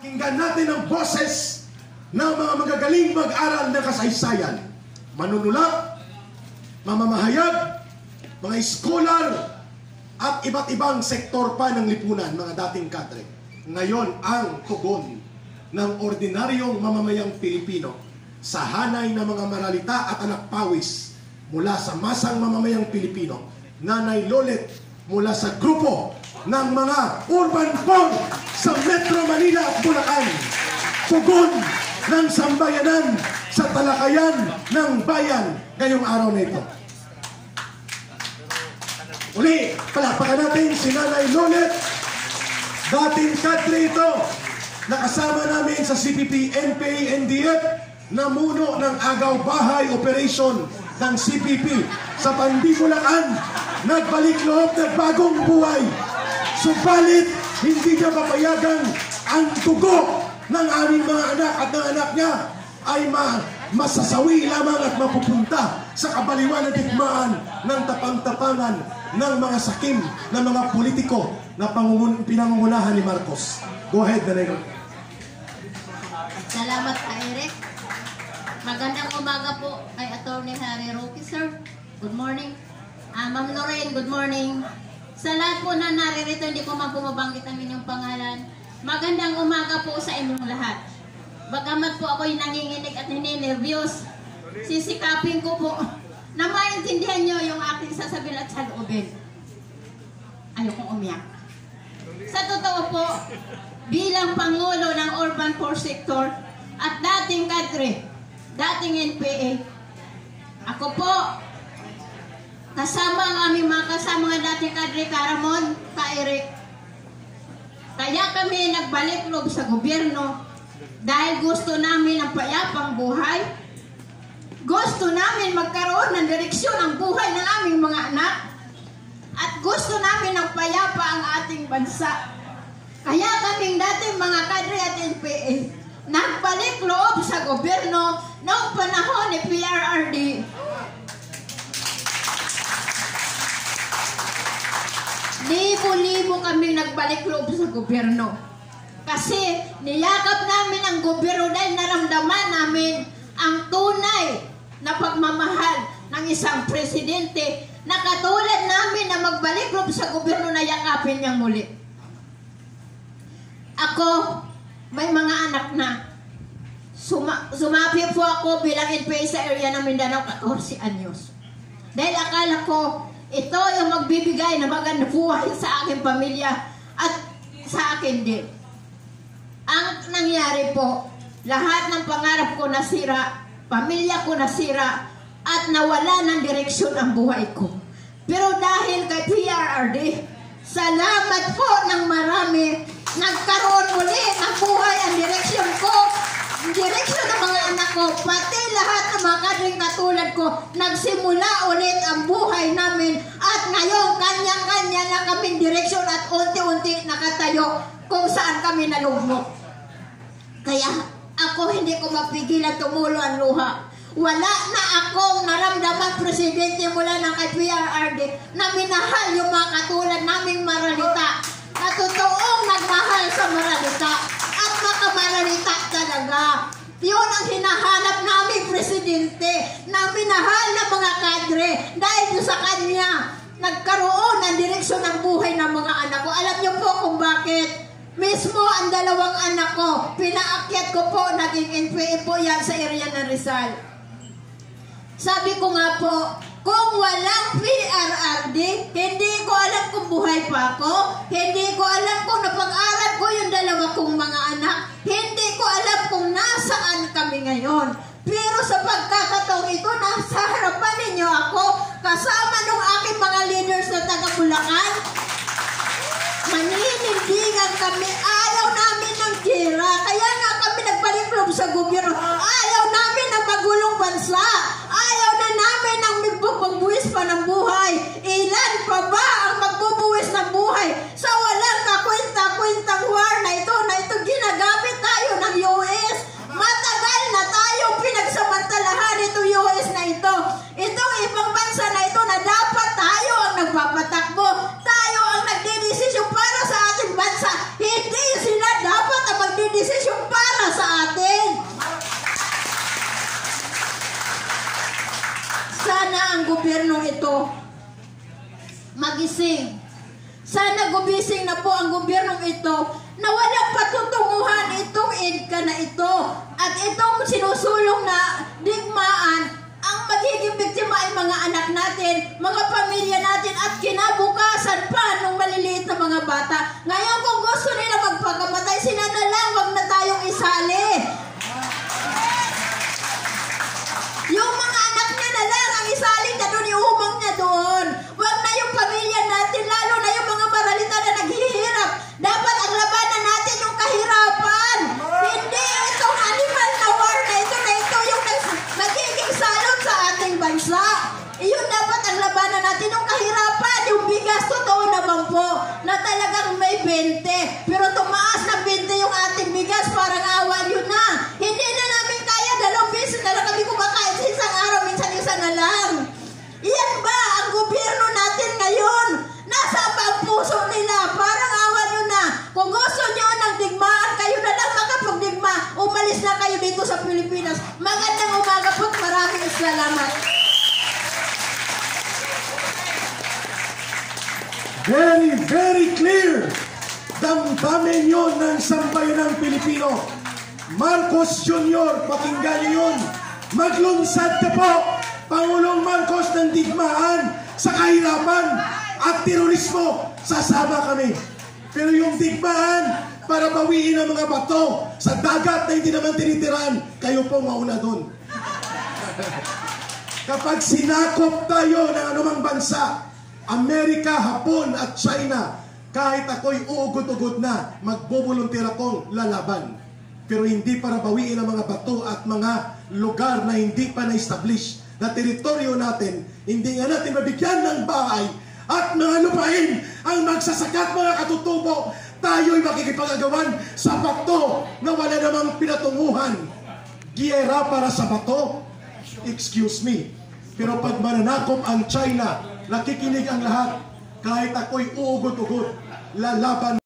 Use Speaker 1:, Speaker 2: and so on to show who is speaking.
Speaker 1: Pakinggan natin ang boses ng mga magagaling mag-aral ng kasaysayan. Manunulat, mamamahayag, mga scholar, at iba't ibang sektor pa ng lipunan, mga dating kadre. Ngayon ang tugon ng ordinaryong mamamayang Pilipino sa hanay ng mga maralita at anak pawis mula sa masang mamamayang Pilipino, Nanay Lolet, mula sa grupo ng mga urban pong sa Metro Manila at Bulacan. Tugon ng sambayanan sa talakayan ng bayan ngayong araw na ito. Uli, palakpakan natin si Nanay Lolet, dating kadre ito, nakasama namin sa CPP, NPA, NDF, namuno ng agaw bahay operation ng CPP sa Pandi, Bulacan, nagbalik loob ng bagong buhay. Subalit, hindi niya papayagang ang dugo ng aming mga anak at ng anak niya ay masasawi lamang at mapupunta sa kabaliwan at digmaan ng tapang-tapangan ng mga sakim ng mga politiko na pinangungunahan ni Marcos. Go ahead, Nanay.
Speaker 2: Salamat ka, Eric. Magandang umaga po kay Atty. Harry Roque, sir. Good morning. Ma'am Lorraine, good morning. Sa lahat po na naririto, hindi ko man bumabanggit ang inyong pangalan. Magandang umaga po sa inyong lahat. Bagamat po ako'y nanginginig at hininervyos, sisikapin ko po na maintindihan nyo yung aking sasabihin at saloobin. Ayokong umiyak. Sa totoo po, bilang Pangulo ng Urban Poor Sector at dating kadre, dating NPA, ako po, kasama ang aming mga kasama ng dating kadre, Karamon, Ka-Eric. Kaya kami nagbalik loob sa gobyerno dahil gusto namin ang payapang buhay. Gusto namin magkaroon ng direksyon ang buhay ng aming mga anak. At gusto namin ng payapa ang ating bansa. Kaya kaming dating mga kadre at NPA nagbalik loob sa gobyerno noong panahon ni PRRD. Libo-libo kaming nagbalik loob sa gobyerno. Kasi niyakap namin ang gobyerno dahil naramdaman namin ang tunay na pagmamahal ng isang presidente na katulad namin na magbalik loob sa gobyerno na yakapin niyang muli. Ako, may mga anak na. Sumapi po ako bilang NPA sa area ng Mindanao 14 anyos. Dahil akala ko, ito yung magbibigay na magandang buhay sa aking pamilya at sa akin din. Ang nangyari po, lahat ng pangarap ko nasira, pamilya ko nasira, at nawala ng direksyon ang buhay ko. Pero dahil kay PRRD, salamat po ng marami, nagkaroon muli ng buhay ang direksyon ko, ang direksyon ng mga anak ko, pati lahat ng mga kadring katulad ko, nagsimula ulit ang buhay namin at ngayon kanya-kanya na kaming direksyon at unti-unti nakatayo kung saan kami nalugmok. Kaya ako hindi ko mapigilan tumulo ang luha. Wala na akong naramdaman presidente mula ng kay PRRD na minahal yung mga katulad naming maralita na totoong nagmahal sa maralita at makamaralita talaga. Yun ang hinahanap namin presidente na minahal ng mga kadre dahil sa kanya nagkaroon ng direksyon ng buhay ng mga anak ko. Alam niyo po kung bakit? Mismo ang dalawang anak ko, pinaakyat ko po, naging NPA po yan sa area ng Rizal. Sabi ko nga po, kung walang PRRD, hindi ko alam kung buhay pa ako, hindi ko alam kung napag-aral ko yung dalawa kong mga anak, hindi ko alam kung nasaan kami ngayon. Pero sa pagkakataong ito, nasa harapan ninyo ako, kasama ng aking mga leaders na taga-Bulacan, maninindigan kami, ayaw namin ng gira, kaya nga kami nagbalik loob sa gobyerno, ayaw namin ng magulong bansa, ayaw na namin ng magbubuwis pa ng buhay. Ilan pa ba ang magbubuwis ng buhay sa walang kakwenta-kwentang war na ito ginagamit tayo ng US? Matagal na tayong pinagsamantalahan itong US na ito. Itong ibang bansa na ito na dapat tayo ang nagpapatakbo, tayo ang nagdidesisyon para sa ating bansa. Hindi sila dapat ang magdidesisyon desisyon para sa atin. Sana ang gobyernong ito magising. Sana gumising na po ang gobyernong ito na walang patutunguhan itong EDCA na ito at itong sinusulong na digmaan. Ang magiging biktima ay mga anak natin, mga pamilya natin at kinabukasan pa ng maliliit na mga bata. Ngayon kung gusto nila magpakamatay, sila na lang, wag na tayong isali. Yung mga anak niya na lang ang isali niya doon, iumang niya doon. Wag na yung pamilya natin, lalo na yung mga maralita na naghihirap. Dapat ang labanan natin yung kahirapan. Hindi itong animal na war na ito yung magiging salot sa ating bansa. Iyon dapat ang labanan natin, yung kahirapan, yung bigas. Totoo naman po na talagang may 20. Pero tumaas na 20 yung ating bigas, parang awa yun na. Hindi na namin kaya, 2 beses na lang kami kumakain sa isang araw, minsan isa na lang. Iyan ba ang gobyerno natin ngayon? Nasa ba ang puso nila? Parang awa nyo na. Kung gusto nyo ng digmaan, kayo na lang makapagdigma. Umalis na kayo dito sa Pilipinas. Magandang umaga po. Maraming salamat.
Speaker 1: Very, very clear. Damdamin yun ng sambayanang Pilipino. Marcos Jr., pakinggan niyo yun. Maglunsad ka po, Pangulong Marcos, ng digmaan sa kahirapan at terorismo. Sasama kami. Pero yung digmaan para bawiin ang mga bato sa dagat na hindi naman tinitiran, kayo po mauna doon. Kapag sinakop tayo ng anumang bansa, Amerika, Hapon at China, kahit ako'y uugod-ugod na, magbubuluntir akong lalaban. Pero hindi para bawiin ang mga bato at mga lugar na hindi pa na-establish na teritoryo natin, hindi nga natin mabigyan ng bahay at mga lupain ang magsasakat mga katutubo. Tayo'y makikipag-agawan sa bato na wala namang pinatunguhan. Giyera para sa bato? Excuse me. Pero pag mananakop ang China, nakikinig ang lahat. Kahit ako'y uugod-ugod, lalaban